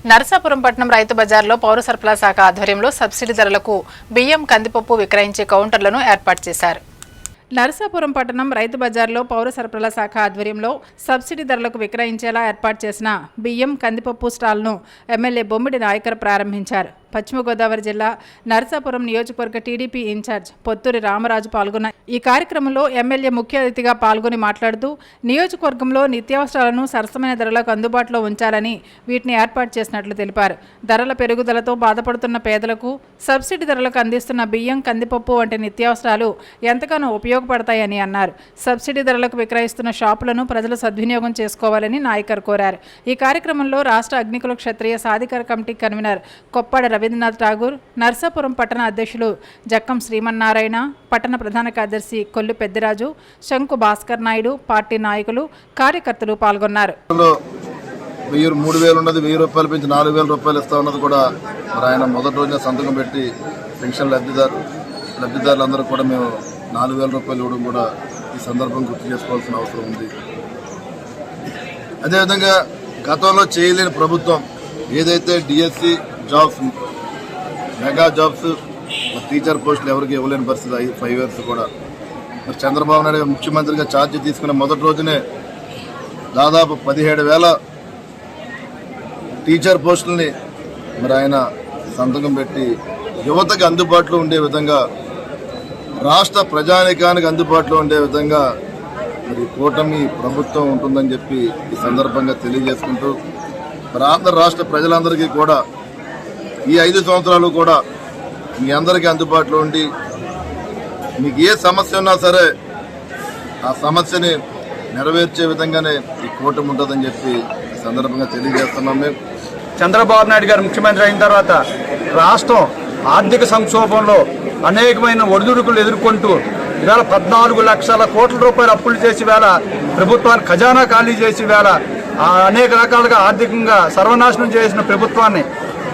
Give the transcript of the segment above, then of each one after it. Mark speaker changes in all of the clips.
Speaker 1: నరసాపురం పట్టణం రైతు బజార్లో పౌర సరఫరా శాఖ ఆధ్వర్యంలో సబ్సిడీ ధరలకు బియ్యం కందిపప్పు విక్రయించే కౌంటర్లను ఏర్పాటు చేశారు. నరసాపురం పట్టణం రైతు బజార్లో పౌర సరఫరాల శాఖ ఆధ్వర్యంలో సబ్సిడీ ధరలకు విక్రయించేలా ఏర్పాటు చేసిన బియ్యం కందిపప్పు స్టాల్ను ఎమ్మెల్యే బొమ్మిడి నాయకర్ ప్రారంభించారు. పశ్చిమ గోదావరి జిల్లా నరసాపురం నియోజకవర్గ టీడీపీ ఇన్ఛార్జ్ పొత్తూరి రామరాజు పాల్గొన్న ఈ కార్యక్రమంలో ఎమ్మెల్యే ముఖ్య అతిథిగా పాల్గొని మాట్లాడుతూ నియోజకవర్గంలో నిత్యావసరాలను సరసమైన ధరలకు అందుబాటులో ఉంచాలని వీటిని ఏర్పాటు చేసినట్లు తెలిపారు. ధరల పెరుగుదలతో బాధపడుతున్న పేదలకు సబ్సిడీ ధరలకు అందిస్తున్న బియ్యం కందిపప్పు వంటి నిత్యావసరాలు ఎంతగానో ఉపయోగపడతాయని అన్నారు. సబ్సిడీ ధరలకు విక్రయిస్తున్న షాపులను ప్రజలు సద్వినియోగం చేసుకోవాలని నాయకర్ కోరారు. ఈ కార్యక్రమంలో రాష్ట్ర అగ్నికుల క్షత్రియ సాధికార కమిటీ కన్వీనర్ కొప్పాడ రవీంద్రనాథ్ ఠాగూర్, నర్సాపురం పట్టణ అధ్యక్షులు జక్కం శ్రీమన్నారాయణ, పట్టణ ప్రధాన కార్యదర్శి కొల్లు పెద్దిరాజు, శంకు భాస్కర్ నాయుడు, పార్టీ నాయకులు, కార్యకర్తలు పాల్గొన్నారు.
Speaker 2: 3,000 ఉన్నది 1,000 రూపాయలు పెంచి 4,000 రూపాయలు ఇస్తా ఉన్నది కూడా మరి ఆయన మొదటి రోజున సంతకం పెట్టి పెన్షన్ లబ్ధిదారులందరూ కూడా మేము 4,000 రూపాయలు ఇవ్వడం కూడా ఈ సందర్భం గుర్తు చేసుకోవాల్సిన అవసరం ఉంది. అదేవిధంగా గతంలో చేయలేని ప్రభుత్వం ఏదైతే DSC jobs, mega jobs, teacher పోస్టులు ఎవరికి ఇవ్వలేని పరిస్థితి 5 ఇయర్స్ కూడా మరి చంద్రబాబు నాయుడు ముఖ్యమంత్రిగా ఛార్జీ తీసుకున్న మొదటి రోజునే దాదాపు 17,000 టీచర్ పోస్టులని మరి ఆయన సంతకం పెట్టి యువతకి అందుబాటులో ఉండే విధంగా, రాష్ట్ర ప్రజానీకానికి అందుబాటులో ఉండే విధంగా మరి కూటమి ప్రభుత్వం ఉంటుందని చెప్పి ఈ సందర్భంగా తెలియజేసుకుంటూ మరి ఆంధ్ర రాష్ట్ర ప్రజలందరికీ కూడా ఈ 5 సంవత్సరాలు కూడా మీ అందరికీ అందుబాటులో ఉండి మీకు ఏ సమస్య ఉన్నా సరే ఆ సమస్యని నెరవేర్చే విధంగానే ఈ కూటమి ఉంటుందని చెప్పి ఈ సందర్భంగా తెలియజేస్తున్నాం. మేము
Speaker 3: చంద్రబాబు నాయుడు గారు ముఖ్యమంత్రి అయిన తర్వాత రాష్ట్రం ఆర్థిక సంక్షోభంలో అనేకమైన ఒడిదుడుకులు ఎదుర్కొంటూ ఇవాళ 14 లక్షల కోట్ల రూపాయలు అప్పులు చేసి వేళ ప్రభుత్వాన్ని ఖజానా ఖాళీ చేసి వేళ అనేక రకాలుగా ఆర్థికంగా సర్వనాశనం చేసిన ప్రభుత్వాన్ని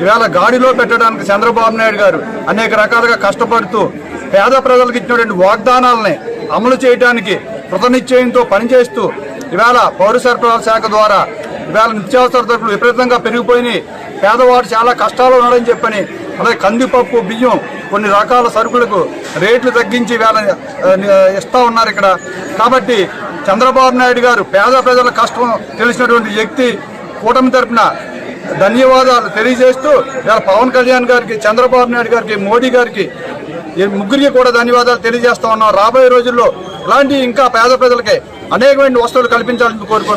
Speaker 3: ఇవాళ గాడిలో పెట్టడానికి చంద్రబాబు నాయుడు గారు అనేక రకాలుగా కష్టపడుతూ పేద ప్రజలకు ఇచ్చినటువంటి వాగ్దానాలని అమలు చేయడానికి కృతనిశ్చయంతో పనిచేస్తూ ఇవాళ పౌర సరఫరాల శాఖ ద్వారా ఇవాళ నిత్యావసర ధరలు విపరీతంగా పెరిగిపోయినాయి. పేదవాడు చాలా కష్టాలు ఉన్నాడని చెప్పని అలాగే కందిపప్పు, బియ్యం, కొన్ని రకాల సరుకులకు రేట్లు తగ్గించి ఇవాళ ఇస్తూ ఉన్నారు ఇక్కడ. కాబట్టి చంద్రబాబు నాయుడు గారు పేద ప్రజల కష్టం తెలిసినటువంటి వ్యక్తి. కూటమి తరఫున ధన్యవాదాలు తెలియజేస్తూ ఇవాళ పవన్ కళ్యాణ్ గారికి, చంద్రబాబు నాయుడు గారికి, మోడీ గారికి, ముగ్గురికి కూడా ధన్యవాదాలు తెలియజేస్తా ఉన్నాం. రాబోయే రోజుల్లో ఇలాంటి ఇంకా పేద ప్రజలకి అనేకమైన వస్తువులు కల్పించాలని కోరుకుంటున్నాం.